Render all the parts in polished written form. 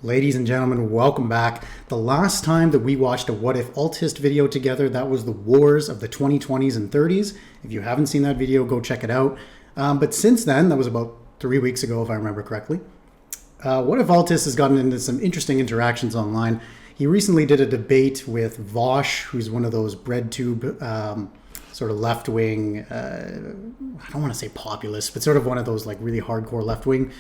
Ladies and gentlemen, welcome back. The last time that we watched a Whatifalthist video together, that was the wars of the 2020s and 30s. If you haven't seen that video, go check it out. But since then, that was about 3 weeks ago, if I remember correctly, Whatifalthist has gotten into some interesting interactions online. He recently did a debate with Vosh, who's one of those breadtube sort of left-wing, I don't want to say populist, but sort of one of those like really hardcore left-wing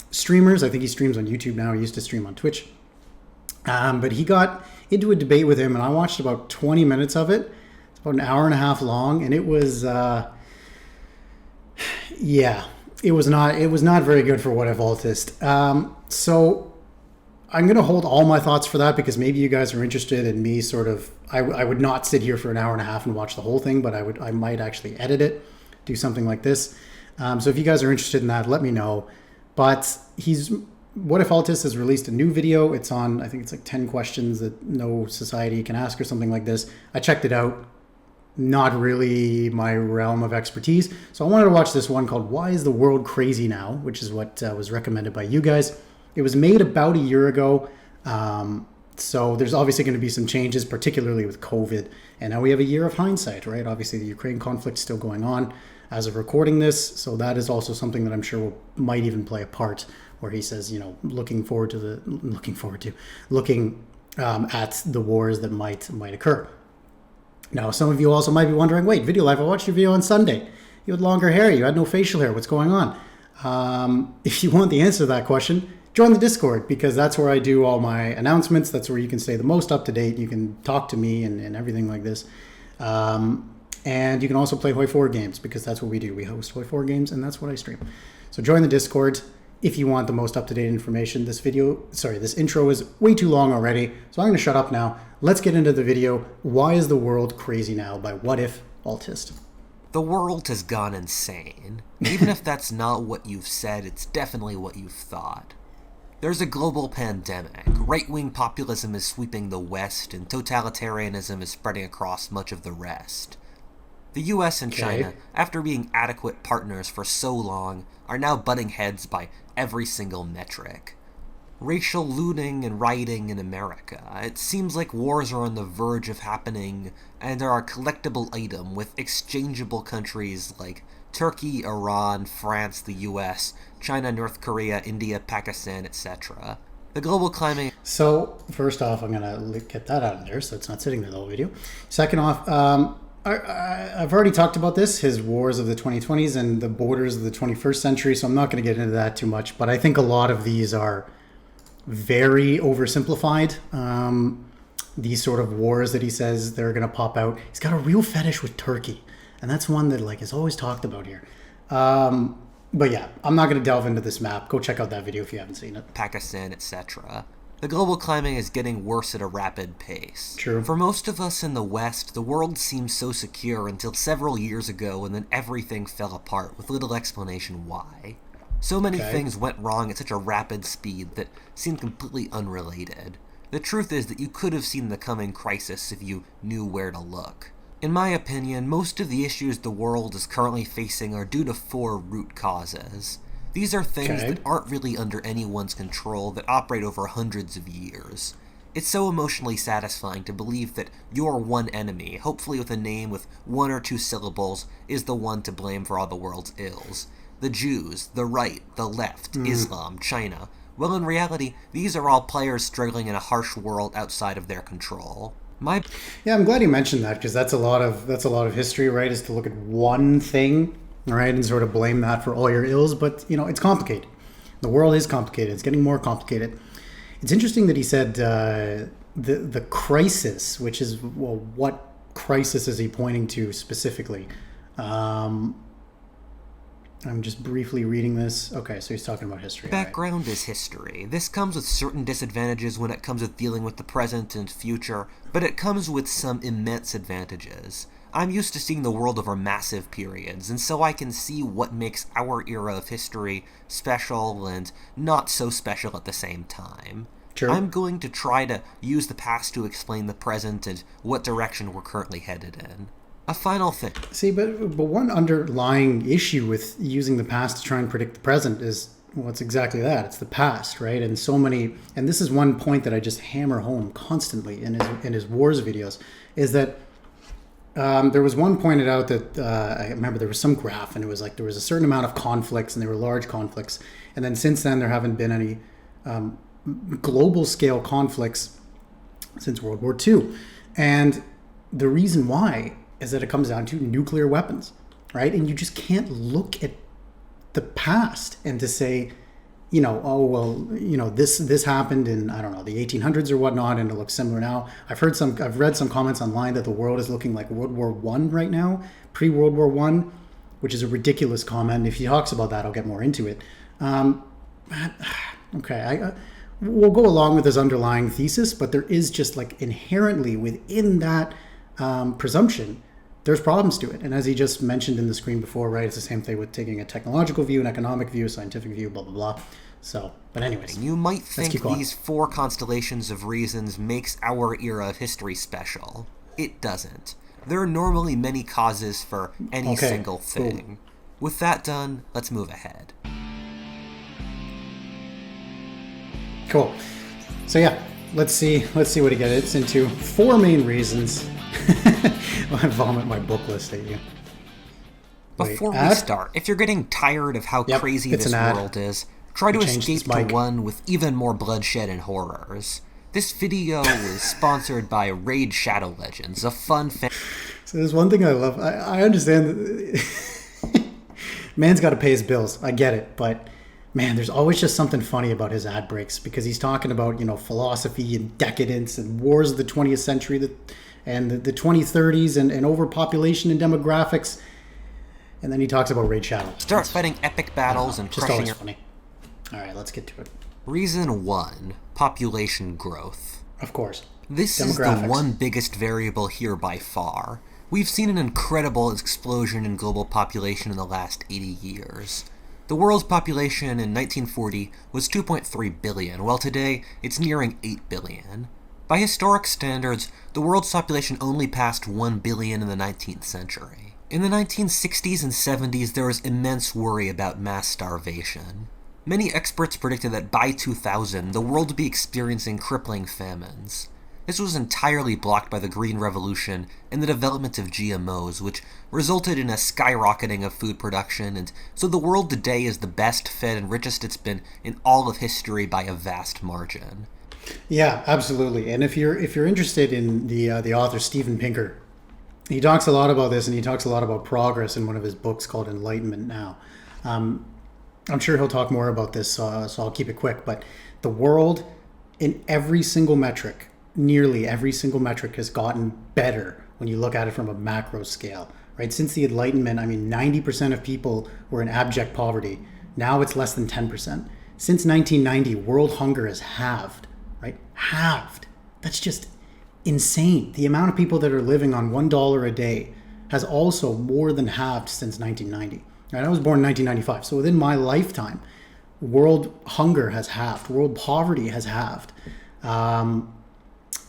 streamers. I think he streams on YouTube now. He used to stream on Twitch. But he got into a debate with him, and I watched about 20 minutes of it. It's about an hour and a half long, and it was, it was not very good for Whatifalthist. So I'm going to hold all my thoughts for that because maybe you guys are interested in me sort of, I would not sit here for an hour and a half and watch the whole thing, but I might actually edit it, do something like this. So if you guys are interested in that, let me know. But Whatifalthist has released a new video. It's on, I think it's like 10 questions that no society can ask or something like this. I checked it out. Not really my realm of expertise. So I wanted to watch this one called Why is the World Crazy Now? Which is what was recommended by you guys. It was made about a year ago. So there's obviously going to be some changes, particularly with COVID. And now we have a year of hindsight, right? Obviously the Ukraine conflict is still going on as of recording this. So that is also something that I'm sure might even play a part where he says, you know, looking at the wars that might occur. Now, some of you also might be wondering, wait, VideoLife, I watched your video on Sunday. You had longer hair. You had no facial hair. What's going on? If you want the answer to that question, join the Discord because that's where I do all my announcements. That's where you can stay the most up to date. You can talk to me and everything like this. And you can also play Hoi4 games because that's what we do. We host Hoi4 games and that's what I stream. So join the Discord if you want the most up-to-date information. This intro is way too long already. So I'm going to shut up now. Let's get into the video. Why is the world crazy now by Whatifalthist. The world has gone insane. Even if that's not what you've said, it's definitely what you've thought. There's a global pandemic. Right-wing populism is sweeping the West, and totalitarianism is spreading across much of the rest. The US and China, after being adequate partners for so long, are now butting heads by every single metric. Racial looting and rioting in America. It seems like wars are on the verge of happening and are a collectible item with exchangeable countries like Turkey, Iran, France, the US, China, North Korea, India, Pakistan, etc. The global climate... So, first off, I'm going to get that out of there so it's not sitting there the whole video. Second off, I've already talked about this, his wars of the 2020s and the borders of the 21st century, so I'm not going to get into that too much, but I think a lot of these are very oversimplified. These sort of wars that he says they're going to pop out. He's got a real fetish with Turkey, and that's one that like is always talked about here. But yeah, I'm not going to delve into this map. Go check out that video if you haven't seen it. Pakistan, etc. The global climate is getting worse at a rapid pace. True. For most of us in the West, the world seemed so secure until several years ago, and then everything fell apart with little explanation why. So many things went wrong at such a rapid speed that seemed completely unrelated. The truth is that you could have seen the coming crisis if you knew where to look. In my opinion, most of the issues the world is currently facing are due to 4 root causes. These are things that aren't really under anyone's control that operate over hundreds of years. It's so emotionally satisfying to believe that your one enemy, hopefully with a name with 1 or 2 syllables, is the one to blame for all the world's ills. The Jews, the right, the left, Islam, China. Well, in reality, these are all players struggling in a harsh world outside of their control. Yeah, I'm glad you mentioned that because that's a lot of history, right? Is to look at one thing, right, and sort of blame that for all your ills. But you know, it's complicated. The world is complicated. It's getting more complicated. It's interesting that he said the crisis, which is, well, what crisis is he pointing to specifically? I'm just briefly reading this. Okay, so he's talking about history. Background is history. This comes with certain disadvantages when it comes with dealing with the present and future, but it comes with some immense advantages. I'm used to seeing the world over massive periods, and so I can see what makes our era of history special and not so special at the same time. Sure. I'm going to try to use the past to explain the present and what direction we're currently headed in. A final thing. See, but one underlying issue with using the past to try and predict the present is well, it's exactly that. It's the past, right? And so many, and this is one point that I just hammer home constantly in his wars videos, is that there was one pointed out that I remember there was some graph, and it was like there was a certain amount of conflicts, and they were large conflicts, and then since then there haven't been any global scale conflicts since World War II, and the reason why is that it comes down to nuclear weapons, right? And you just can't look at the past and to say, oh well, this happened in, I don't know, the 1800s or whatnot, and it looks similar now. I've read some comments online that the world is looking like World War One right now, pre-World War One, which is a ridiculous comment. If he talks about that, I'll get more into it. Okay, we'll go along with his underlying thesis, but there is just like inherently within that presumption, there's problems to it. And as he just mentioned in the screen before, right, it's the same thing with taking a technological view, an economic view, a scientific view, blah, blah, blah. So, but anyways. You might think these 4 constellations of reasons makes our era of history special. It doesn't. There are normally many causes for any single thing. Cool. With that done, let's move ahead. Cool. So yeah, let's see what he gets into. 4 main reasons. I vomit my book list at you. Before we start, if you're getting tired of how crazy this world is, try to escape to one with even more bloodshed and horrors. This video is sponsored by Raid Shadow Legends, a fun So there's one thing I love. I understand that man's got to pay his bills. I get it, but man, there's always just something funny about his ad breaks, because he's talking about, philosophy and decadence and wars of the 20th century and the 2030s and overpopulation and demographics. And then he talks about Raid Shadow. Start fighting epic battles and just crushing always funny. All right, let's get to it. Reason 1, population growth. Of course. This is the one biggest variable here by far. We've seen an incredible explosion in global population in the last 80 years. The world's population in 1940 was 2.3 billion, while today it's nearing 8 billion. By historic standards, the world's population only passed 1 billion in the 19th century. In the 1960s and 70s, there was immense worry about mass starvation. Many experts predicted that by 2000, the world would be experiencing crippling famines. This was entirely blocked by the Green Revolution and the development of GMOs, which resulted in a skyrocketing of food production, and so the world today is the best fed and richest it's been in all of history by a vast margin. Yeah, absolutely. And if you're interested in the author Steven Pinker, he talks a lot about this, and he talks a lot about progress in one of his books called Enlightenment Now. I'm sure he'll talk more about this, so I'll keep it quick. But the world, in every single metric, nearly every single metric, has gotten better when you look at it from a macro scale, right? Since the Enlightenment, 90% of people were in abject poverty. Now it's less than 10%. Since 1990, world hunger has halved, right? Halved. That's just insane. The amount of people that are living on $1 a day has also more than halved since 1990. Right? I was born in 1995, so within my lifetime, world hunger has halved. World poverty has halved.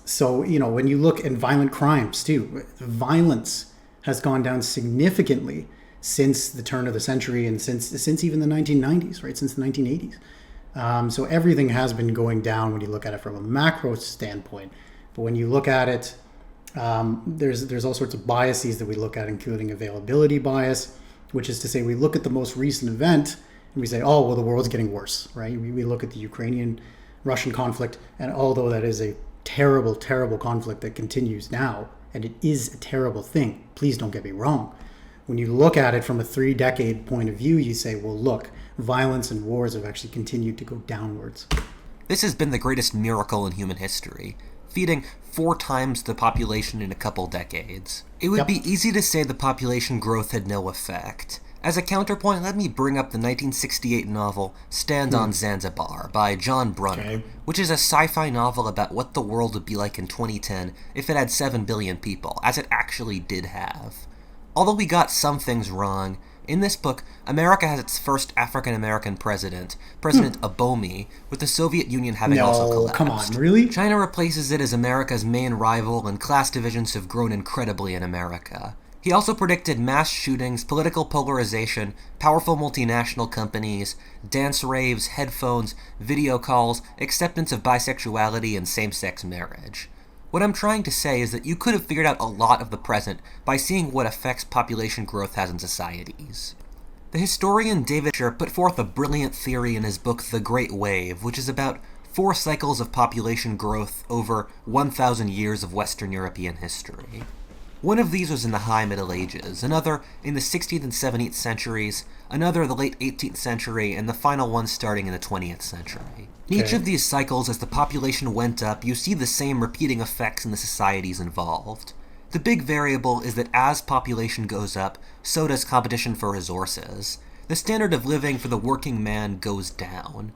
So, when you look at violent crimes too, violence has gone down significantly since the turn of the century and since even the 1990s, right? Since the 1980s. So everything has been going down when you look at it from a macro standpoint. But when you look at it, there's all sorts of biases that we look at, including availability bias, which is to say we look at the most recent event and we say, oh, well, the world's getting worse, right? We look at the Ukrainian-Russian conflict, and although that is a terrible, terrible conflict that continues now, and it is a terrible thing, please don't get me wrong. When you look at it from a 3-decade point of view, you say, well, look, violence and wars have actually continued to go downwards. This has been the greatest miracle in human history, feeding 4 times the population in a couple decades. It would be easy to say the population growth had no effect. As a counterpoint, let me bring up the 1968 novel Stand on Zanzibar by John Brunner, which is a sci-fi novel about what the world would be like in 2010 if it had 7 billion people, as it actually did have. Although we got some things wrong, in this book, America has its first African-American president, President Abomi, with the Soviet Union having also collapsed. Come on, really? China replaces it as America's main rival, and class divisions have grown incredibly in America. He also predicted mass shootings, political polarization, powerful multinational companies, dance raves, headphones, video calls, acceptance of bisexuality, and same-sex marriage. What I'm trying to say is that you could have figured out a lot of the present by seeing what effects population growth has in societies. The historian David Scher put forth a brilliant theory in his book The Great Wave, which is about 4 cycles of population growth over 1,000 years of Western European history. One of these was in the High Middle Ages, another in the 16th and 17th centuries, another the late 18th century, and the final one starting in the 20th century. In each of these cycles, as the population went up, you see the same repeating effects in the societies involved. The big variable is that as population goes up, so does competition for resources. The standard of living for the working man goes down.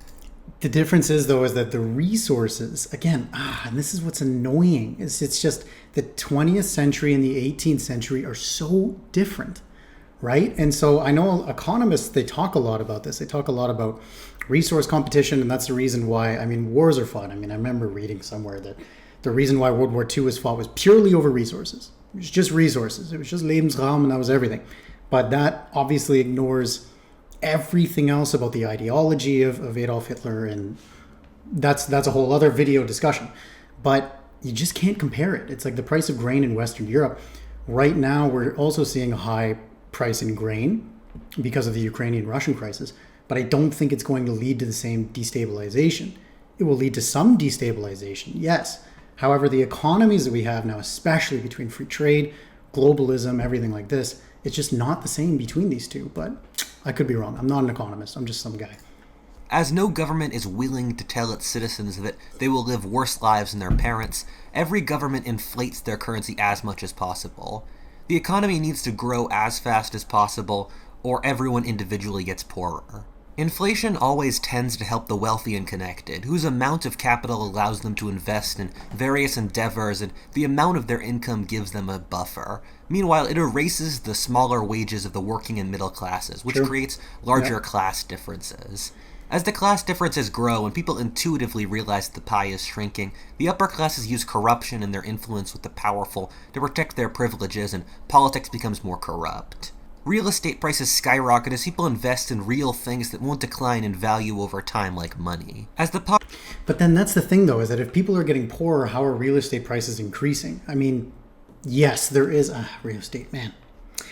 The difference is, though, is that the resources, again, and this is what's annoying, it's just the 20th century and the 18th century are so different, right? And so I know economists, they talk a lot about this. They talk a lot about resource competition, and that's the reason why, wars are fought. I remember reading somewhere that the reason why World War II was fought was purely over resources. It was just resources. It was just Lebensraum, and that was everything. But that obviously ignores everything else about the ideology of Adolf Hitler, and that's a whole other video discussion. But you just can't compare it. It's like the price of grain in Western Europe. Right now, we're also seeing a high price in grain because of the Ukrainian-Russian crisis, but I don't think it's going to lead to the same destabilization. It will lead to some destabilization, yes. However, the economies that we have now, especially between free trade, globalism, everything like this, it's just not the same between these two. But I could be wrong. I'm not an economist. I'm just some guy. As no government is willing to tell its citizens that they will live worse lives than their parents, every government inflates their currency as much as possible. The economy needs to grow as fast as possible, or everyone individually gets poorer. Inflation always tends to help the wealthy and connected, whose amount of capital allows them to invest in various endeavors, and the amount of their income gives them a buffer. Meanwhile, it erases the smaller wages of the working and middle classes, which creates larger class differences. As the class differences grow and people intuitively realize that the pie is shrinking, the upper classes use corruption and their influence with the powerful to protect their privileges, and politics becomes more corrupt. Real estate prices skyrocket as people invest in real things that won't decline in value over time, like money. But then that's the thing, though, is that if people are getting poorer, how are real estate prices increasing? Yes, there is real estate, man.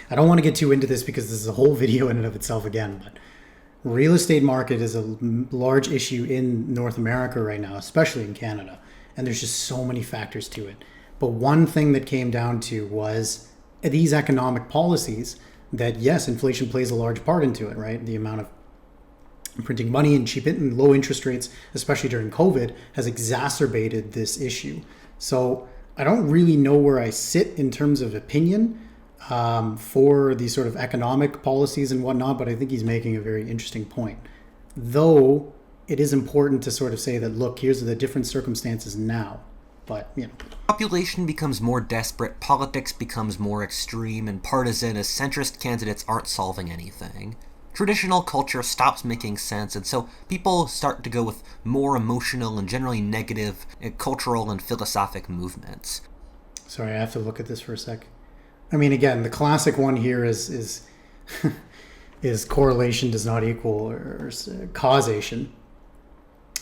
I don't want to get too into this because this is a whole video in and of itself again, but real estate market is a large issue in North America right now, especially in Canada. And there's just so many factors to it. But one thing that came down to was these economic policies that, yes, inflation plays a large part into it, right? The amount of printing money and cheap and low interest rates, especially during COVID, has exacerbated this issue. So I don't really know where I sit in terms of opinion for these sort of economic policies and whatnot, but I think he's making a very interesting point. Though it is important to sort of say that, look, here's the different circumstances now. But, population becomes more desperate, politics becomes more extreme and partisan as centrist candidates aren't solving anything. Traditional culture stops making sense, and so people start to go with more emotional and generally negative cultural and philosophic movements. Sorry, I have to look at this for a sec. Again, the classic one here is is correlation does not equal or causation.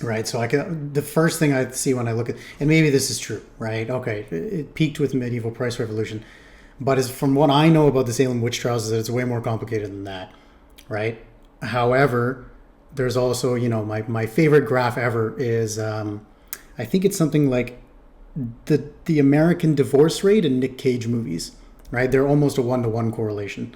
Right, so the first thing I see when I look at, and maybe this is true, right? Okay, it peaked with medieval price revolution, but from what I know about the Salem witch trials, is that it's way more complicated than that, right? However, there's also, my favorite graph ever is, I think it's something like the American divorce rate in Nick Cage movies, right? They're almost a 1-to-1 correlation.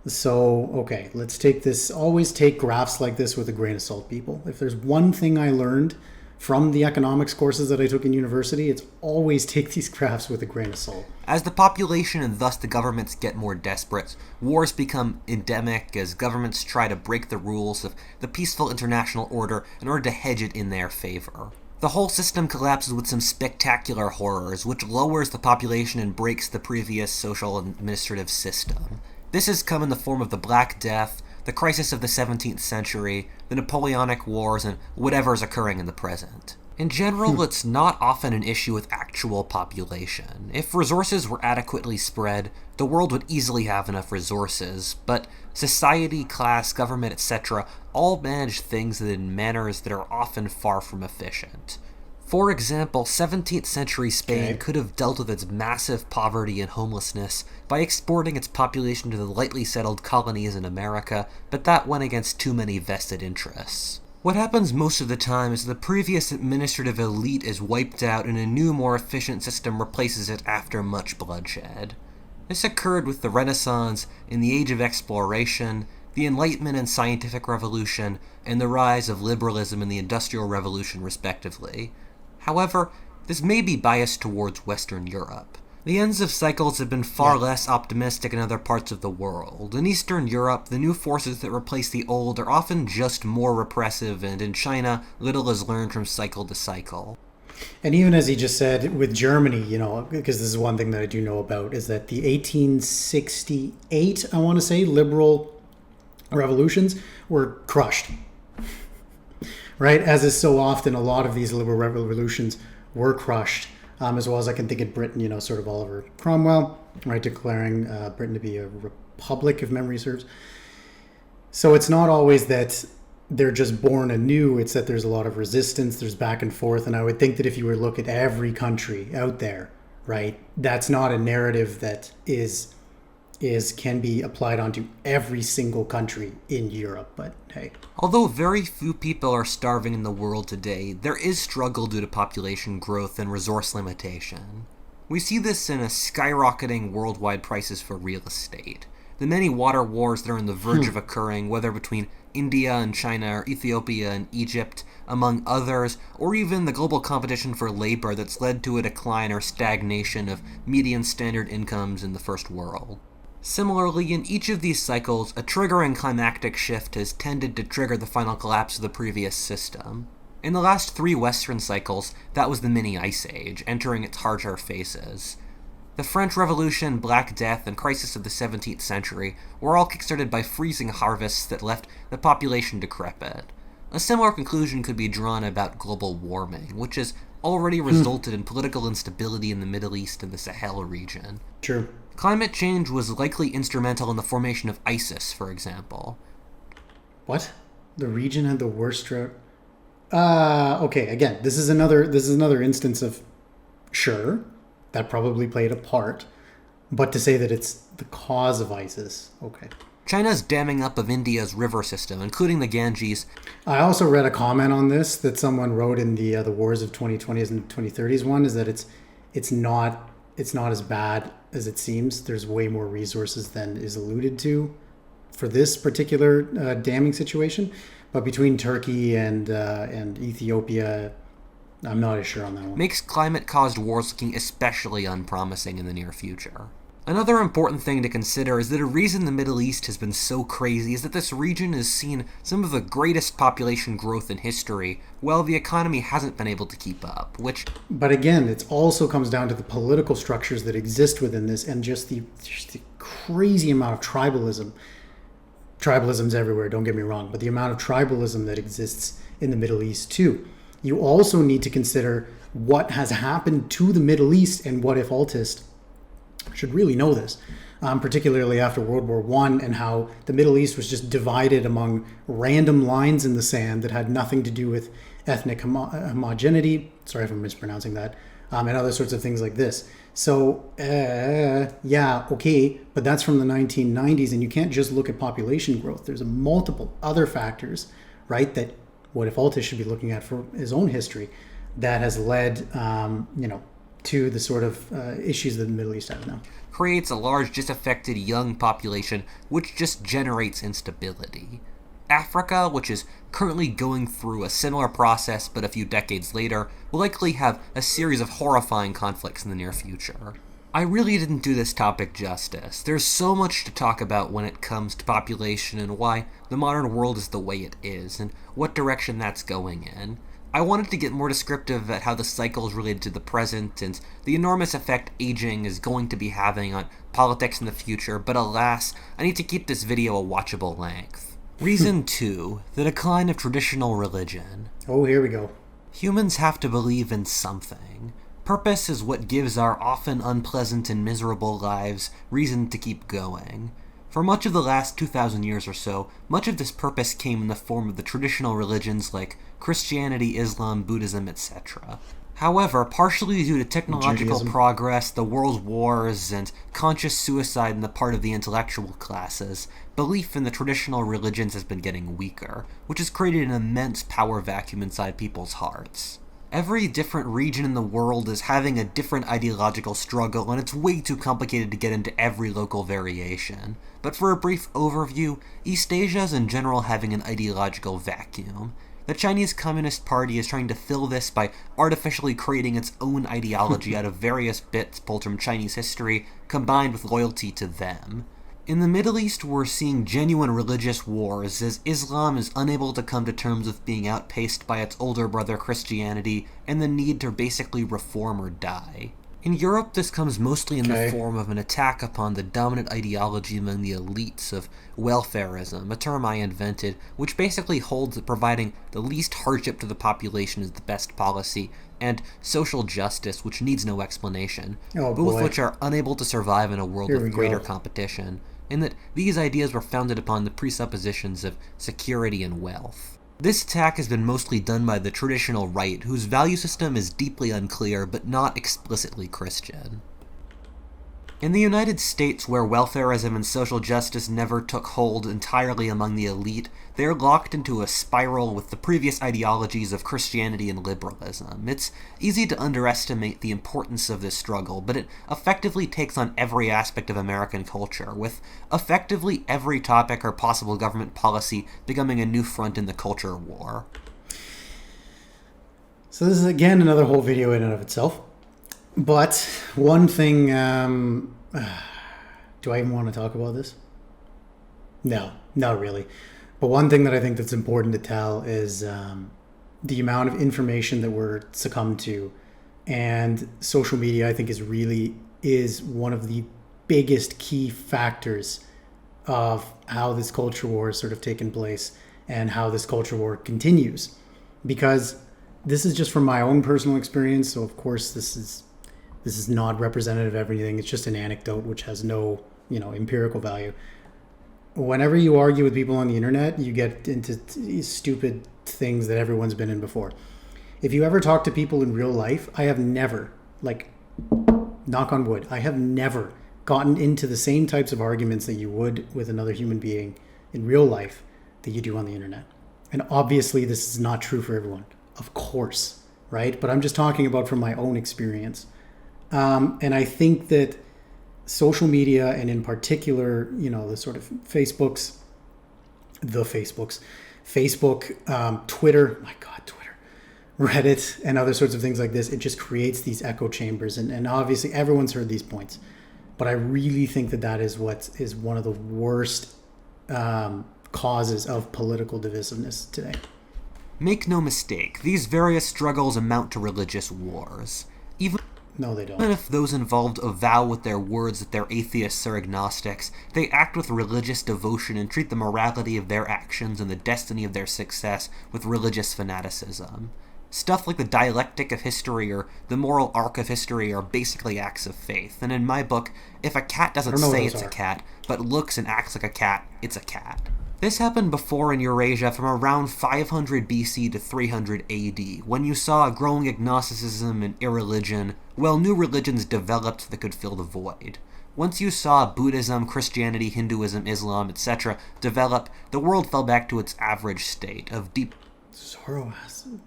So, okay, let's take this. Always take graphs like this with a grain of salt, people. If there's one thing I learned from the economics courses that I took in university, it's always take these graphs with a grain of salt. As the population and thus the governments get more desperate, wars become endemic as governments try to break the rules of the peaceful international order in order to hedge it in their favor. The whole system collapses with some spectacular horrors, which lowers the population and breaks the previous social and administrative system. This has come in the form of the Black Death, the crisis of the 17th century, the Napoleonic Wars, and whatever is occurring in the present. In general, it's not often an issue with actual population. If resources were adequately spread, the world would easily have enough resources, but society, class, government, etc. all manage things in manners that are often far from efficient. For example, 17th century Spain could have dealt with its massive poverty and homelessness by exporting its population to the lightly settled colonies in America, but that went against too many vested interests. What happens most of the time is the previous administrative elite is wiped out and a new, more efficient system replaces it after much bloodshed. This occurred with the Renaissance, in the Age of Exploration, the Enlightenment and Scientific Revolution, and the rise of liberalism and the Industrial Revolution respectively. However, this may be biased towards Western Europe. The ends of cycles have been far less optimistic in other parts of the world. In Eastern Europe, the new forces that replace the old are often just more repressive, and in China, little is learned from cycle to cycle. And even as he just said, with Germany, because this is one thing that I do know about, is that the 1868, I want to say, liberal revolutions were crushed. Right? As is so often, a lot of these liberal revolutions were crushed. As well as I can think in Britain, sort of Oliver Cromwell, right, declaring Britain to be a republic, if memory serves. So it's not always that they're just born anew, it's that there's a lot of resistance, there's back and forth, and I would think that if you were to look at every country out there, right, that's not a narrative that can be applied onto every single country in Europe, but hey. Although very few people are starving in the world today, there is struggle due to population growth and resource limitation. We see this in a skyrocketing worldwide prices for real estate. The many water wars that are on the verge of occurring, whether between India and China or Ethiopia and Egypt, among others, or even the global competition for labor that's led to a decline or stagnation of median standard incomes in the first world. Similarly, in each of these cycles, a triggering climactic shift has tended to trigger the final collapse of the previous system. In the last 3 Western cycles, that was the mini Ice Age, entering its harsher phases. The French Revolution, Black Death, and crisis of the 17th century were all kickstarted by freezing harvests that left the population decrepit. A similar conclusion could be drawn about global warming, which has already resulted in political instability in the Middle East and the Sahel region. True. Climate change was likely instrumental in the formation of ISIS, for example. What? The region had the worst drought? Okay, again, this is another instance of, sure, that probably played a part, but to say that it's the cause of ISIS, okay. China's damming up of India's river system, including the Ganges. I also read a comment on this that someone wrote in the Wars of 2020s and 2030s one, is that it's not as bad as it seems. There's way more resources than is alluded to for this particular damming situation. But between Turkey and Ethiopia, I'm not as sure on that one. Makes climate-caused wars looking especially unpromising in the near future. Another important thing to consider is that a reason the Middle East has been so crazy is that this region has seen some of the greatest population growth in history, while the economy hasn't been able to keep up, which... But again, it also comes down to the political structures that exist within this and just the crazy amount of tribalism. Tribalism's everywhere, don't get me wrong, but the amount of tribalism that exists in the Middle East too. You also need to consider what has happened to the Middle East, and Whatifalthist should really know this, particularly after World War I, and how the Middle East was just divided among random lines in the sand that had nothing to do with ethnic homogeneity. Sorry if I'm mispronouncing that, and other sorts of things like this. So, yeah, okay, but that's from the 1990s, and you can't just look at population growth. There's multiple other factors, right, that Whatifalthist should be looking at for his own history that has led, to the sort of issues that the Middle East has now. Creates a large disaffected young population, which just generates instability. Africa, which is currently going through a similar process but a few decades later, will likely have a series of horrifying conflicts in the near future. I really didn't do this topic justice. There's so much to talk about when it comes to population and why the modern world is the way it is, and what direction that's going in. I wanted to get more descriptive at how the cycle is related to the present and the enormous effect aging is going to be having on politics in the future, but alas, I need to keep this video a watchable length. Reason 2. The decline of traditional religion. Oh, here we go. Humans have to believe in something. Purpose is what gives our often unpleasant and miserable lives reason to keep going. For much of the last 2,000 years or so, much of this purpose came in the form of the traditional religions like Christianity, Islam, Buddhism, etc. However, partially due to technological Judaism. progress, the world wars, and conscious suicide on the part of the intellectual classes, belief in the traditional religions has been getting weaker, which has created an immense power vacuum inside people's hearts. Every different region in the world is having a different ideological struggle, and it's way too complicated to get into every local variation. But for a brief overview, East Asia is in general having an ideological vacuum. The Chinese Communist Party is trying to fill this by artificially creating its own ideology out of various bits pulled from Chinese history, combined with loyalty to them. In the Middle East, we're seeing genuine religious wars, as Islam is unable to come to terms with being outpaced by its older brother Christianity, and the need to basically reform or die. In Europe, this comes mostly in the form of an attack upon the dominant ideology among the elites of welfarism, a term I invented, which basically holds that providing the least hardship to the population is the best policy, and social justice, which needs no explanation, both which are unable to survive in a world with greater competition, and that these ideas were founded upon the presuppositions of security and wealth. This attack has been mostly done by the traditional right, whose value system is deeply unclear but not explicitly Christian. In the United States, where welfarism and social justice never took hold entirely among the elite, they are locked into a spiral with the previous ideologies of Christianity and liberalism. It's easy to underestimate the importance of this struggle, but it effectively takes on every aspect of American culture, with effectively every topic or possible government policy becoming a new front in the culture war. So this is, again, another whole video in and of itself. But one thing, do I even want to talk about this? No, not really. But one thing that I think that's important to tell is the amount of information that we're succumbed to, and social media, I think, is one of the biggest key factors of how this culture war has sort of taken place and how this culture war continues. Because this is just from my own personal experience, so of course this is not representative of everything. It's just an anecdote which has no, empirical value. Whenever you argue with people on the internet, you get into stupid things that everyone's been in before. If you ever talk to people in real life, I have never, knock on wood, I have never gotten into the same types of arguments that you would with another human being in real life that you do on the internet. And obviously this is not true for everyone, of course, right? But I'm just talking about from my own experience. And I think that social media, and in particular, the sort of Facebook, Twitter, my God, Twitter, Reddit, and other sorts of things like this, it just creates these echo chambers. And obviously everyone's heard these points, but I really think that is what is one of the worst causes of political divisiveness today. Make no mistake, these various struggles amount to religious wars. No, they don't. Even if those involved avow with their words that they're atheists or agnostics, they act with religious devotion and treat the morality of their actions and the destiny of their success with religious fanaticism. Stuff like the dialectic of history or the moral arc of history are basically acts of faith, and in my book, if a cat doesn't say it's a cat, but looks and acts like a cat, it's a cat. This happened before in Eurasia from around 500 BC to 300 AD, when you saw a growing agnosticism and irreligion, while new religions developed that could fill the void. Once you saw Buddhism, Christianity, Hinduism, Islam, etc. develop, the world fell back to its average state of deep Zoroaster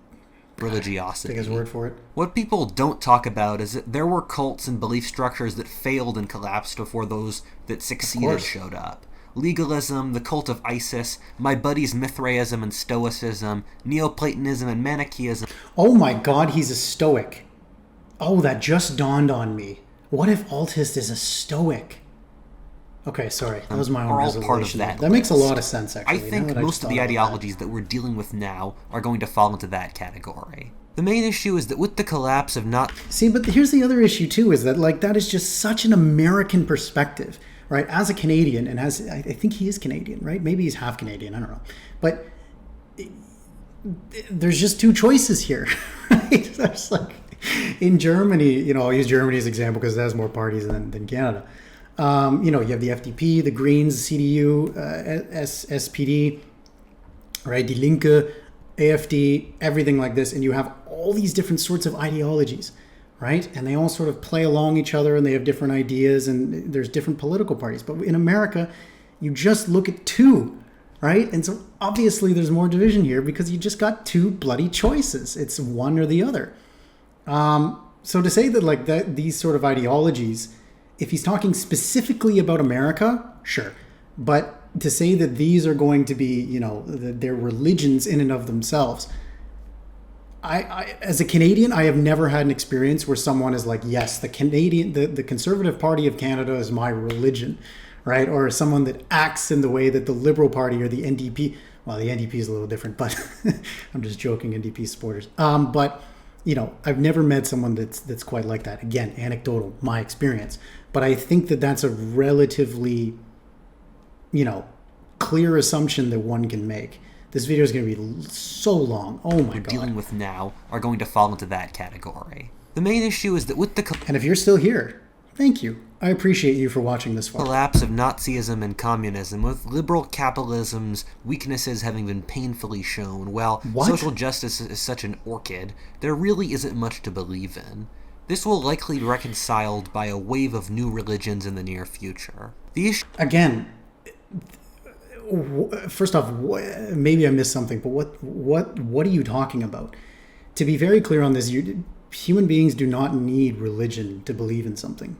religiosity. Take his word for it. What people don't talk about is that there were cults and belief structures that failed and collapsed before those that succeeded showed up. Legalism, the cult of Isis, my buddies Mithraism and Stoicism, Neoplatonism and Manichaeism. Oh my God, he's a Stoic. Oh, that just dawned on me. Whatifalthist is a Stoic. Okay, sorry. That was my own reservation. Part of that makes a lot of sense, actually. I think most of the ideologies that we're dealing with now are going to fall into that category. The main issue is that with the collapse of not... See, but here's the other issue, too, is that, that is just such an American perspective, right? As a Canadian, and I think he is Canadian, right? Maybe he's half Canadian, I don't know. But there's just two choices here, right? There's like in Germany, I'll use Germany as an example because it has more parties than Canada. You have the FDP, the Greens, CDU, SPD, right? Die Linke, AfD, everything like this. And you have all these different sorts of ideologies, right? And they all sort of play along each other and they have different ideas and there's different political parties. But in America, you just look at two, right? And so obviously there's more division here because you just got two bloody choices. It's one or the other. So to say that like that, these sort of ideologies, if he's talking specifically about America, sure. But to say that these are going to be, they're religions in and of themselves, I as a Canadian, I have never had an experience where someone is like, yes, the Conservative Party of Canada is my religion, right? Or someone that acts in the way that the Liberal Party or the NDP, well, the NDP is a little different, but I'm just joking, NDP supporters. But I've never met someone that's quite like that. Again, anecdotal, my experience. But I think that that's a relatively, clear assumption that one can make. This video is going to be so long. Oh my God. Dealing with now are going to fall into that category. The main issue is that with the And if you're still here, thank you. I appreciate you for watching this far. Collapse of Nazism and communism, with liberal capitalism's weaknesses having been painfully shown, while social justice is such an orchid, there really isn't much to believe in. This will likely be reconciled by a wave of new religions in the near future. The issue... Again, first off, maybe I missed something, but what are you talking about? To be very clear on this, human beings do not need religion to believe in something.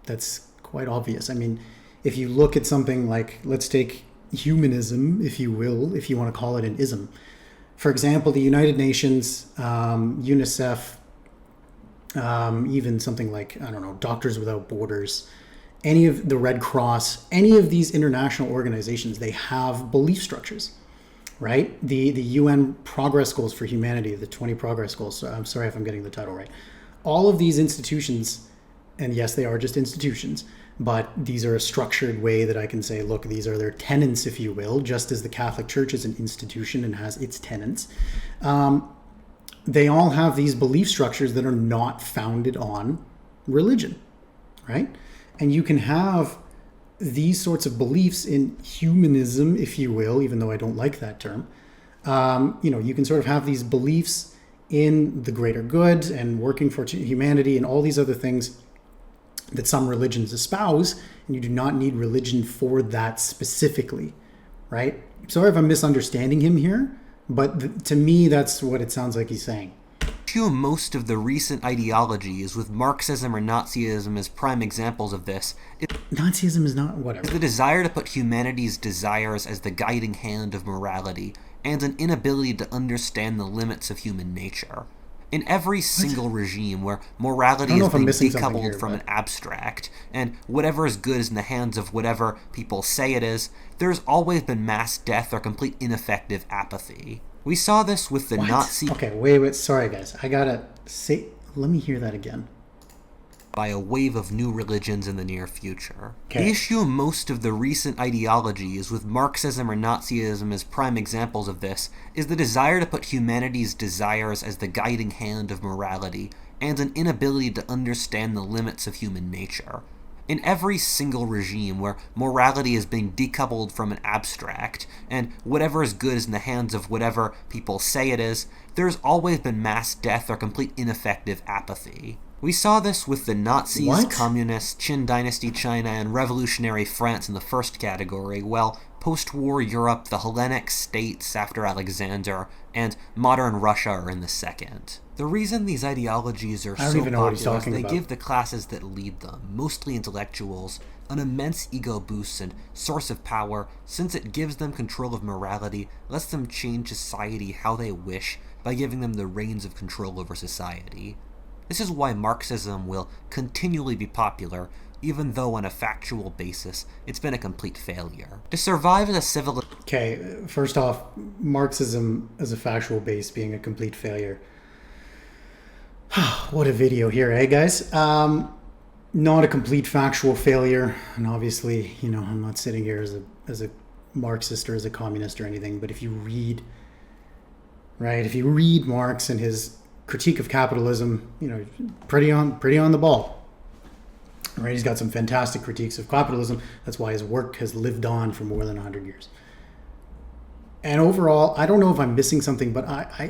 That's quite obvious. I mean, if you look at something like, let's take humanism, if you will, if you want to call it an ism. For example, the United Nations, UNICEF, even something like, I don't know, Doctors Without Borders, any of the Red Cross, any of these international organizations, they have belief structures, right? The UN Progress Goals for Humanity, the 20 Progress Goals, so I'm sorry if I'm getting the title right. All of these institutions, and yes, they are just institutions, but these are a structured way that I can say, look, these are their tenets, if you will, just as the Catholic Church is an institution and has its tenets. They all have these belief structures that are not founded on religion, right? And you can have these sorts of beliefs in humanism, if you will, even though I don't like that term. You can sort of have these beliefs in the greater good and working for humanity and all these other things that some religions espouse, and you do not need religion for that specifically, right? Sorry if I'm misunderstanding him here, but to me, that's what it sounds like he's saying. Most of the recent ideologies, with Marxism or Nazism as prime examples of this, Nazism is not whatever. The desire to put humanity's desires as the guiding hand of morality, and an inability to understand the limits of human nature. In every single regime where morality is being decoupled from an abstract, and whatever is good is in the hands of whatever people say it is, there's always been mass death or complete ineffective apathy. We saw this with the Nazi... Okay, wait, sorry guys. I gotta say... Let me hear that again. By a wave of new religions in the near future. Okay. The issue of most of the recent ideologies, with Marxism or Nazism as prime examples of this, is the desire to put humanity's desires as the guiding hand of morality, and an inability to understand the limits of human nature. In every single regime where morality is being decoupled from an abstract, and whatever is good is in the hands of whatever people say it is, there's always been mass death or complete ineffective apathy. We saw this with the Nazis, communists, Qin Dynasty China, and revolutionary France in the first category, while post-war Europe, the Hellenic states after Alexander, and modern Russia are in the second. The reason these ideologies are so popular is they give the classes that lead them, mostly intellectuals, an immense ego boost and source of power, since it gives them control of morality, lets them change society how they wish by giving them the reins of control over society. This is why Marxism will continually be popular, even though on a factual basis, it's been a complete failure. To survive as a civilization... Okay, first off, Marxism as a factual base being a complete failure. What a video here, eh, guys? Not a complete factual failure, and obviously, I'm not sitting here as a Marxist or as a communist or anything, but if you read right? If you read Marx and his critique of capitalism, pretty on the ball, right? He's got some fantastic critiques of capitalism. That's why his work has lived on for more than 100 years. And overall, I don't know if I'm missing something, but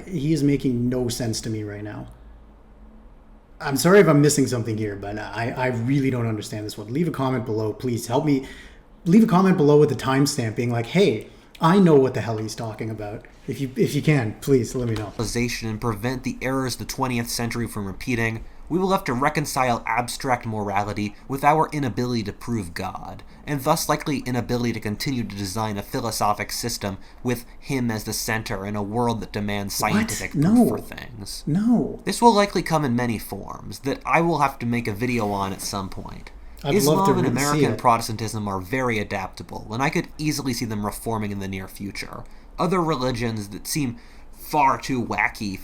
he is making no sense to me right now. I'm sorry if I'm missing something here, but I really don't understand this one. Leave a comment below. Please help me. Leave a comment below with the timestamp being like, hey, I know what the hell he's talking about. If you can, please let me know. And prevent the errors of the 20th century from repeating, we will have to reconcile abstract morality with our inability to prove God, and thus likely inability to continue to design a philosophic system with him as the center in a world that demands scientific proof for things. No. This will likely come in many forms that I will have to make a video on at some point. I'd Islam love to and American see it. Protestantism are very adaptable, and I could easily see them reforming in the near future. Other religions that seem far too wacky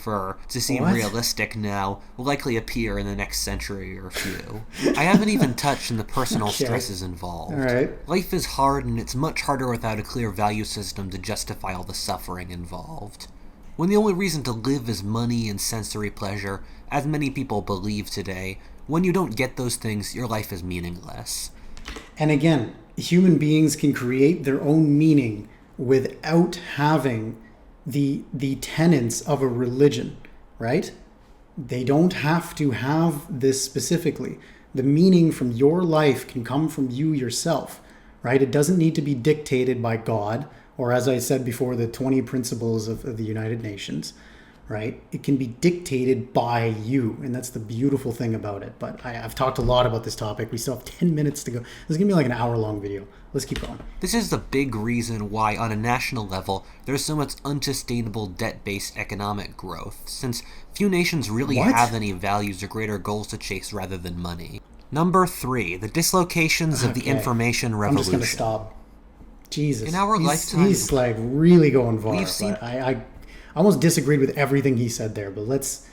to seem realistic now will likely appear in the next century or few. I haven't even touched on the personal stresses involved. All right. Life is hard, and it's much harder without a clear value system to justify all the suffering involved. When the only reason to live is money and sensory pleasure, as many people believe today, when you don't get those things, your life is meaningless. And again, human beings can create their own meaning without having the tenets of a religion, right? They don't have to have this specifically. The meaning from your life can come from you yourself, right? It doesn't need to be dictated by God, or as I said before, the 20 principles of the United Nations, right? It can be dictated by you, and that's the beautiful thing about it. But I've talked a lot about this topic. We still have 10 minutes to go. This is going to be like an hour-long video. Let's keep going. This is the big reason why, on a national level, there's so much unsustainable debt-based economic growth, since few nations really have any values or greater goals to chase rather than money. Number 3, the dislocations of the information revolution. I'm just going to stop. Jesus. In our lifetime, he's like really going far. I almost disagreed with everything he said there, but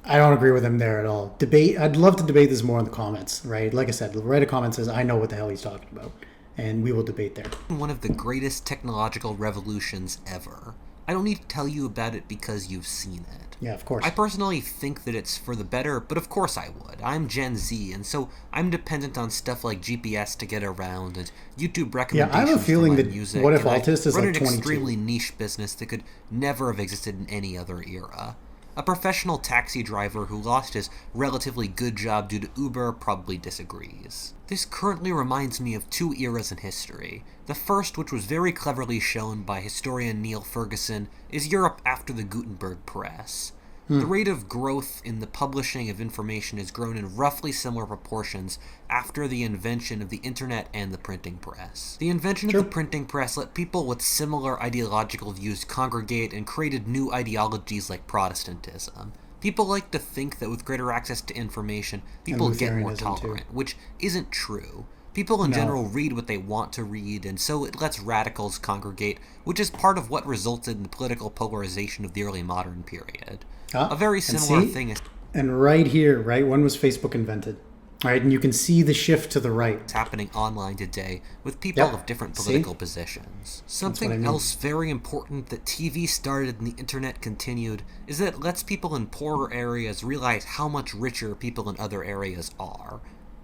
I don't agree with him there at all. I'd love to debate this more in the comments, right? Like I said, write a comment that says, I know what the hell he's talking about, and we will debate there. One of the greatest technological revolutions ever. I don't need to tell you about it because you've seen it. Yeah, of course. I personally think that it's for the better, but of course I would. I'm Gen Z, and so I'm dependent on stuff like GPS to get around and YouTube recommendations. Yeah, I have a feeling that music, Whatifalthist is like 22. Run an extremely niche business that could never have existed in any other era. A professional taxi driver who lost his relatively good job due to Uber probably disagrees. This currently reminds me of 2 eras in history. The first, which was very cleverly shown by historian Neil Ferguson, is Europe after the Gutenberg press. The rate of growth in the publishing of information has grown in roughly similar proportions after the invention of the internet and the printing press. The invention of the printing press let people with similar ideological views congregate and created new ideologies like Protestantism. People like to think that with greater access to information, people get more tolerant, which isn't true. People in general read what they want to read, and so it lets radicals congregate, which is part of what resulted in the political polarization of the early modern period. A very similar thing is... And right here, right, when was Facebook invented? Right, and you can see the shift to the right. It's happening online today with people of different political positions. Something else very important that TV started and the internet continued is that it lets people in poorer areas realize how much richer people in other areas are.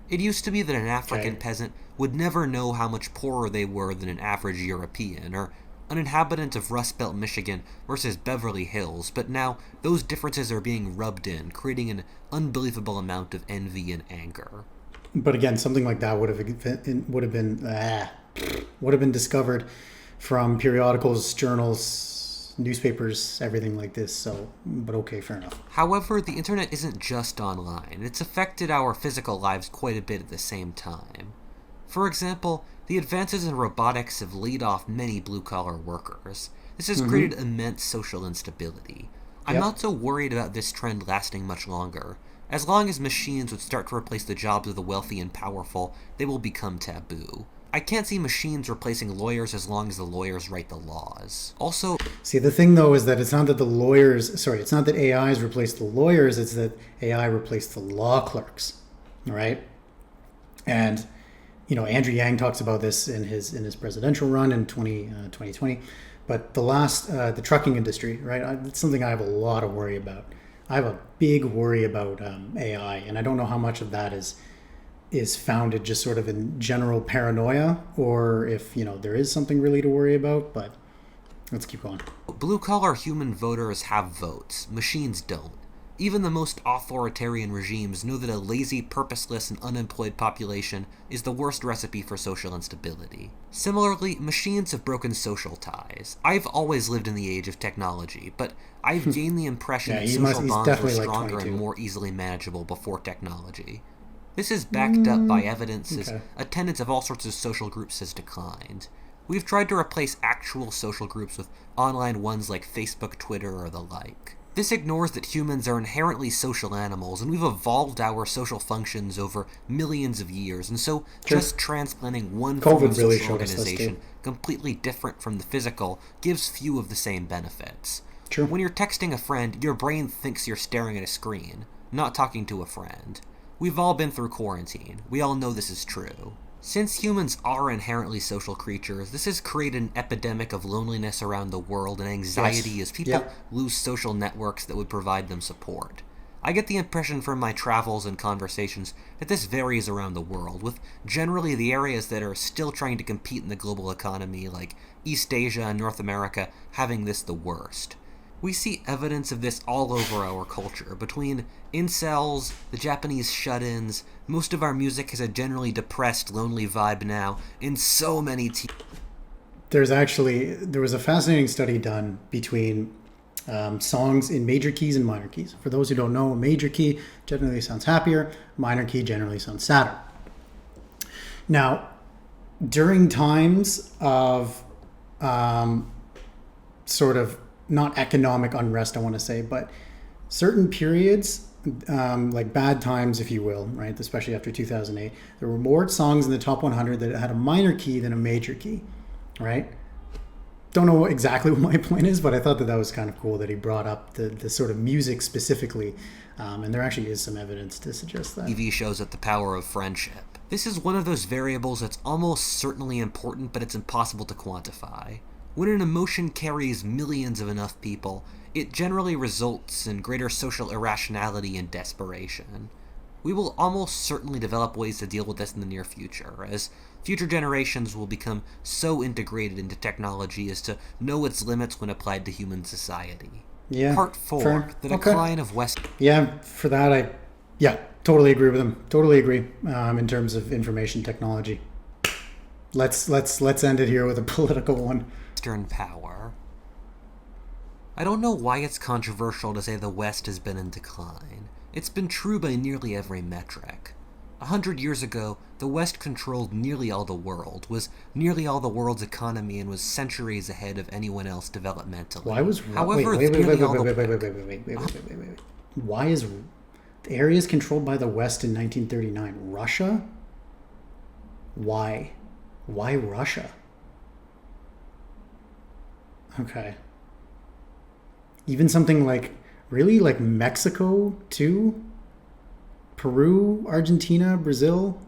It used to be that an African peasant would never know how much poorer they were than an average European, or an inhabitant of Rust Belt, Michigan versus Beverly Hills, but now those differences are being rubbed in, creating an unbelievable amount of envy and anger. But again, something like that would have been discovered from periodicals, journals, newspapers, everything like this. So, but okay, fair enough. However, the internet isn't just online. It's affected our physical lives quite a bit at the same time. For example, the advances in robotics have laid off many blue-collar workers. This has created immense social instability. I'm not so worried about this trend lasting much longer. As long as machines would start to replace the jobs of the wealthy and powerful, they will become taboo. I can't see machines replacing lawyers as long as the lawyers write the laws. Also... See, the thing, though, is that it's not that it's not that AIs replace the lawyers, it's that AI replaced the law clerks, all right? And... Andrew Yang talks about this in his presidential run in 2020. But the trucking industry, right? It's something I have a lot of worry about. I have a big worry about AI, and I don't know how much of that is founded just sort of in general paranoia, or if there is something really to worry about. But let's keep going. Blue-collar human voters have votes. Machines don't. Even the most authoritarian regimes know that a lazy, purposeless, and unemployed population is the worst recipe for social instability. Similarly, machines have broken social ties. I've always lived in the age of technology, but I've gained the impression that social bonds were stronger and more easily manageable before technology. This is backed up by evidence as attendance of all sorts of social groups has declined. We've tried to replace actual social groups with online ones like Facebook, Twitter, or the like. This ignores that humans are inherently social animals, and we've evolved our social functions over millions of years, and so just transplanting one form of social organization completely different from the physical gives few of the same benefits. When you're texting a friend, your brain thinks you're staring at a screen, not talking to a friend. We've all been through quarantine. We all know this is true. Since humans are inherently social creatures, this has created an epidemic of loneliness around the world and anxiety as people lose social networks that would provide them support. I get the impression from my travels and conversations that this varies around the world, with generally the areas that are still trying to compete in the global economy, like East Asia and North America, having this the worst. We see evidence of this all over our culture, between incels, the Japanese shut-ins. Most of our music has a generally depressed, lonely vibe now, in so many there was a fascinating study done between songs in major keys and minor keys. For those who don't know, a major key generally sounds happier, minor key generally sounds sadder. Now, during times of sort of not economic unrest, I want to say, but certain periods, like bad times, if you will, right? Especially after 2008, there were more songs in the top 100 that had a minor key than a major key, right? Don't know exactly what my point is, but I thought that was kind of cool that he brought up the sort of music specifically, and there actually is some evidence to suggest that. TV shows at the power of friendship. This is one of those variables that's almost certainly important, but it's impossible to quantify. When an emotion carries millions of enough people, it generally results in greater social irrationality and desperation. We will almost certainly develop ways to deal with this in the near future, as future generations will become so integrated into technology as to know its limits when applied to human society. Yeah. Part 4, the decline of West... Yeah, for that totally agree with him. Totally agree in terms of information technology. Let's end it here with a political one. Western power. I don't know why it's controversial to say the West has been in decline. It's been true by nearly every metric. 100 years ago, the West controlled nearly all the world, was nearly all the world's economy, and was centuries ahead of anyone else developmentally. Why is the areas controlled by the West in 1939 Russia? Why Russia? Okay. Even something like Mexico too? Peru, Argentina, Brazil?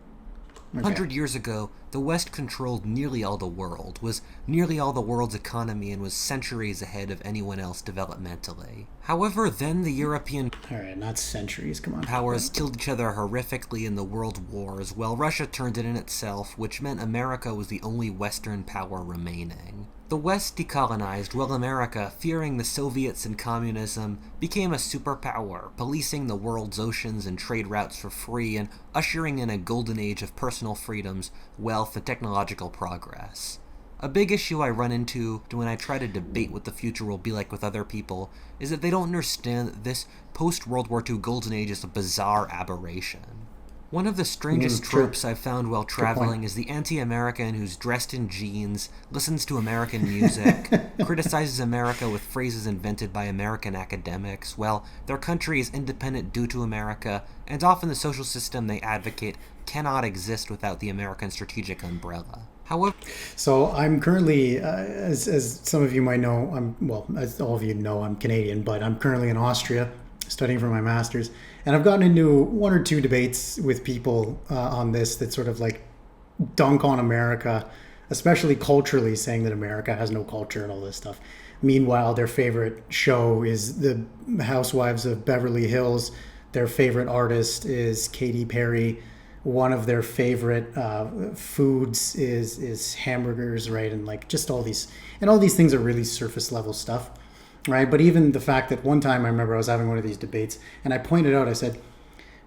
Okay. 100 years ago, the West controlled nearly all the world, was nearly all the world's economy, and was centuries ahead of anyone else developmentally. However, then the European... Alright, not centuries, come on. ...powers killed each other horrifically in the world wars, while Russia turned it in itself, which meant America was the only Western power remaining. The West decolonized, while America, fearing the Soviets and communism, became a superpower, policing the world's oceans and trade routes for free, and ushering in a golden age of personal freedoms, wealth, and technological progress. A big issue I run into when I try to debate what the future will be like with other people is that they don't understand that this post-World War II golden age is a bizarre aberration. One of the strangest tropes I've found while traveling is the anti-American who's dressed in jeans, listens to American music, criticizes America with phrases invented by American academics, while their country is independent due to America, and often the social system they advocate cannot exist without the American strategic umbrella. However, so I'm currently, as some of you might know, as all of you know, I'm Canadian, but I'm currently in Austria studying for my master's, and I've gotten into one or two debates with people on this that sort of like dunk on America especially culturally, saying that America has no culture and all this stuff. Meanwhile, their favorite show is the Housewives of Beverly Hills. Their favorite artist is Katy Perry. One of their favorite foods is hamburgers, right? And like just all these things are really surface level stuff, right? But even the fact that one time I remember I was having one of these debates and I pointed out, I said,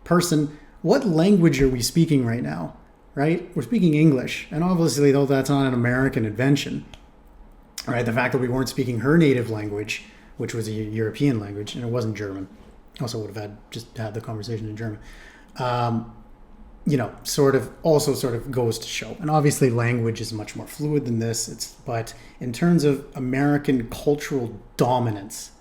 "Person, what language are we speaking right now?" Right? We're speaking English, and obviously, though, that's not an American invention. Right? The fact that we weren't speaking her native language, which was a European language, and it wasn't German. Also, would have had the conversation in German. Sort of goes to show. And obviously language is much more fluid than this. But in terms of American cultural dominance,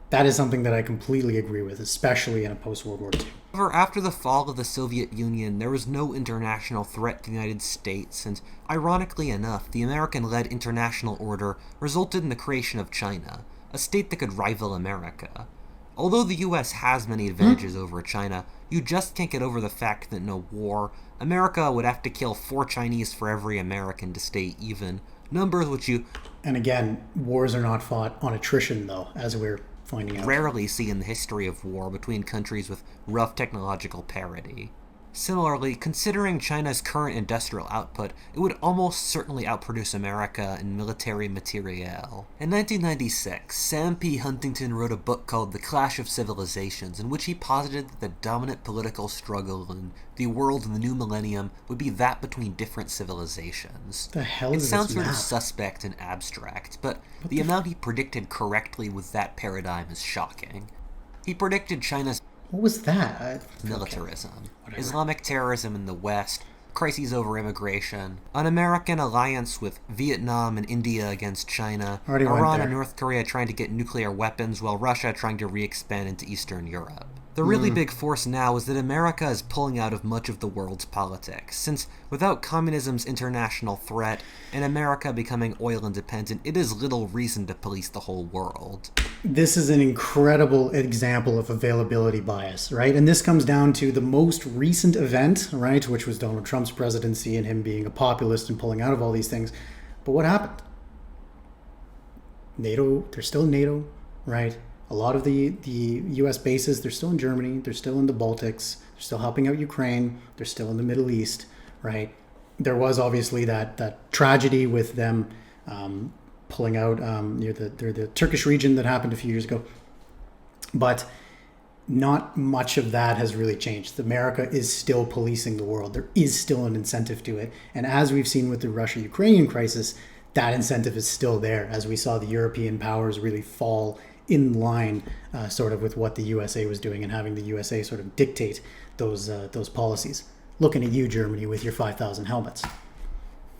that is something that I completely agree with, especially in a post-World War II. However, after the fall of the Soviet Union, there was no international threat to the United States, and ironically enough, the American-led international order resulted in the creation of China, a state that could rival America. Although the US has many advantages over China, you just can't get over the fact that in a war, America would have to kill 4 Chinese for every American to stay even. Numbers which you... And again, wars are not fought on attrition, though, as we're finding out. Rarely see in the history of war between countries with rough technological parity. Similarly, considering China's current industrial output, it would almost certainly outproduce America in military materiel. In 1996, Sam P. Huntington wrote a book called The Clash of Civilizations, in which he posited that the dominant political struggle in the world in the new millennium would be that between different civilizations. The hell It is sounds this sort of map? suspect and abstract, but the amount he predicted correctly with that paradigm is shocking. He predicted China's What was that? militarism, Whatever. Islamic terrorism in the West, crises over immigration, an American alliance with Vietnam and India against China, Already went Iran there. and North Korea trying to get nuclear weapons while Russia trying to re-expand into Eastern Europe. The really big force now is that America is pulling out of much of the world's politics, since without communism's international threat and America becoming oil independent, it is little reason to police the whole world. This is an incredible example of availability bias, right? And this comes down to the most recent event, right, which was Donald Trump's presidency and him being a populist and pulling out of all these things. But what happened? NATO, they're still in NATO, right? A lot of the U.S. bases, they're still in Germany, they're still in the Baltics, they're still helping out Ukraine, they're still in the Middle East, right? There was obviously that tragedy with them pulling out near the Turkish region that happened a few years ago. But not much of that has really changed. America is still policing the world. There is still an incentive to it. And as we've seen with the Russia-Ukrainian crisis, that incentive is still there, as we saw the European powers really fall in line sort of with what the USA was doing and having the USA sort of dictate those policies. Looking at you, Germany, with your 5,000 helmets.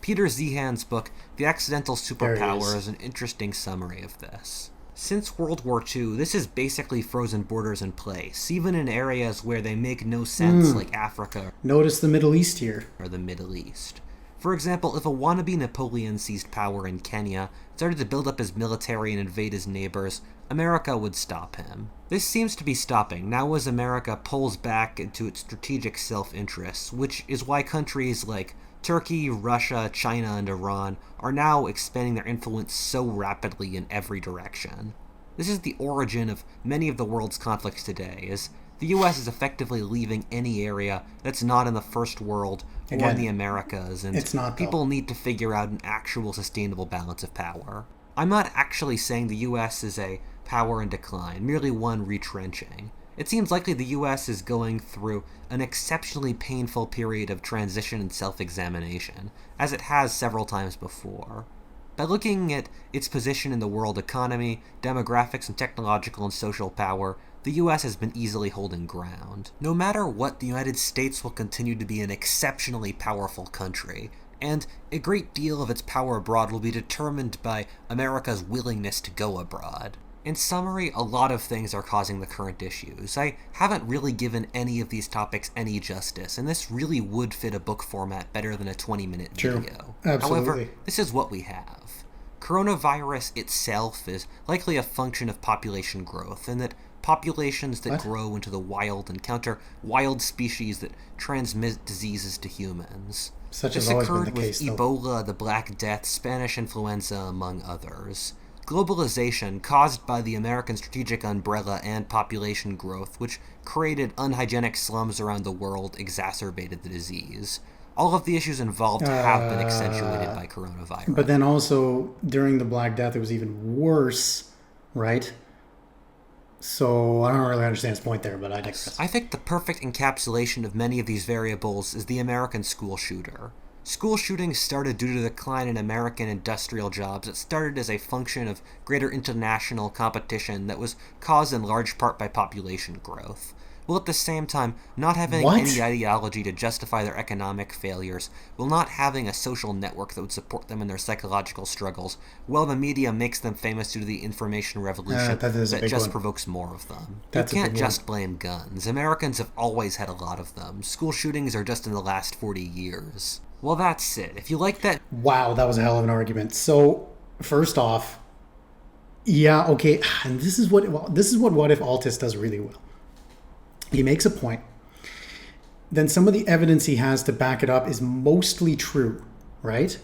Peter Zeihan's book, The Accidental There he Superpower, is. is an interesting summary of this. Since World War II, this has basically frozen borders in place, even in areas where they make no sense, like Africa Notice the Middle East here. or the Middle East. For example, if a wannabe Napoleon seized power in Kenya, started to build up his military and invade his neighbors, America would stop him. This seems to be stopping now as America pulls back into its strategic self-interests, which is why countries like Turkey, Russia, China, and Iran are now expanding their influence so rapidly in every direction. This is the origin of many of the world's conflicts today, as the US is effectively leaving any area that's not in the first world or Again, in the Americas, and it's not, though. people need to figure out an actual sustainable balance of power. I'm not actually saying the US is a power in decline, merely one retrenching. It seems likely the US is going through an exceptionally painful period of transition and self-examination, as it has several times before. By looking at its position in the world economy, demographics, and technological and social power, the US has been easily holding ground. No matter what, the United States will continue to be an exceptionally powerful country, and a great deal of its power abroad will be determined by America's willingness to go abroad. In summary, a lot of things are causing the current issues. I haven't really given any of these topics any justice, and this really would fit a book format better than a 20-minute True. video. Absolutely. However, this is what we have. Coronavirus itself is likely a function of population growth, and that Populations that What? grow into the wild encounter wild species that transmit diseases to humans. Such has This always been the occurred with case, though. Ebola, the Black Death, Spanish influenza, among others. Globalization, caused by the American strategic umbrella and population growth, which created unhygienic slums around the world, exacerbated the disease. All of the issues involved have been accentuated by coronavirus. But then also, during the Black Death, it was even worse, right? So I don't really understand his point there, but I digress. I think the perfect encapsulation of many of these variables is the American school shooter. School shootings started due to the decline in American industrial jobs. It started as a function of greater international competition that was caused in large part by population growth, while at the same time not having What? any ideology to justify their economic failures, while not having a social network that would support them in their psychological struggles, while the media makes them famous due to the information revolution that is a that big just one. provokes more of them. That's a You can't big one. just blame guns. Americans have always had a lot of them. School shootings are just in the last 40 years. Well, that's it. If you like that... Wow, that was a hell of an argument. So, first off, yeah, okay, and this is what Whatifalthist does really well. He makes a point. Then some of the evidence he has to back it up is mostly true, right?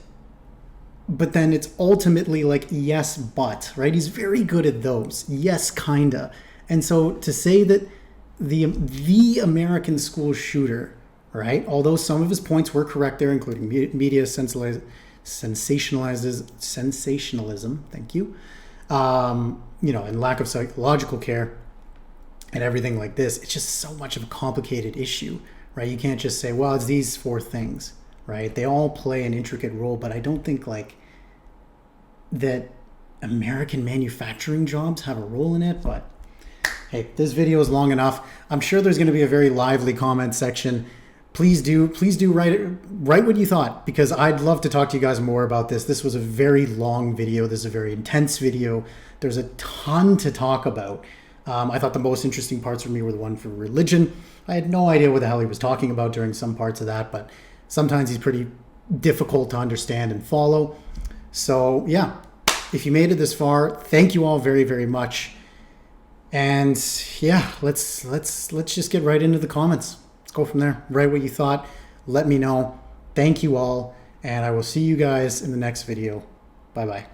But then it's ultimately like, yes, but, right? He's very good at those. Yes, kinda. And so to say that the American school shooter, right? Although some of his points were correct there, including media sensationalism, thank you, and lack of psychological care and everything like this, it's just so much of a complicated issue, right? You can't just say, well, it's these four things, right? They all play an intricate role, but I don't think like that American manufacturing jobs have a role in it. But hey, this video is long enough. I'm sure there's going to be a very lively comment section. Please do write what you thought, because I'd love to talk to you guys more about this. This was a very long video. This is a very intense video. There's a ton to talk about. I thought the most interesting parts for me were the one for religion. I had no idea what the hell he was talking about during some parts of that, but sometimes he's pretty difficult to understand and follow. So yeah, if you made it this far, thank you all very, very much. And yeah, let's just get right into the comments. Let's go from there. Write what you thought. Let me know. Thank you all, and I will see you guys in the next video. Bye-bye.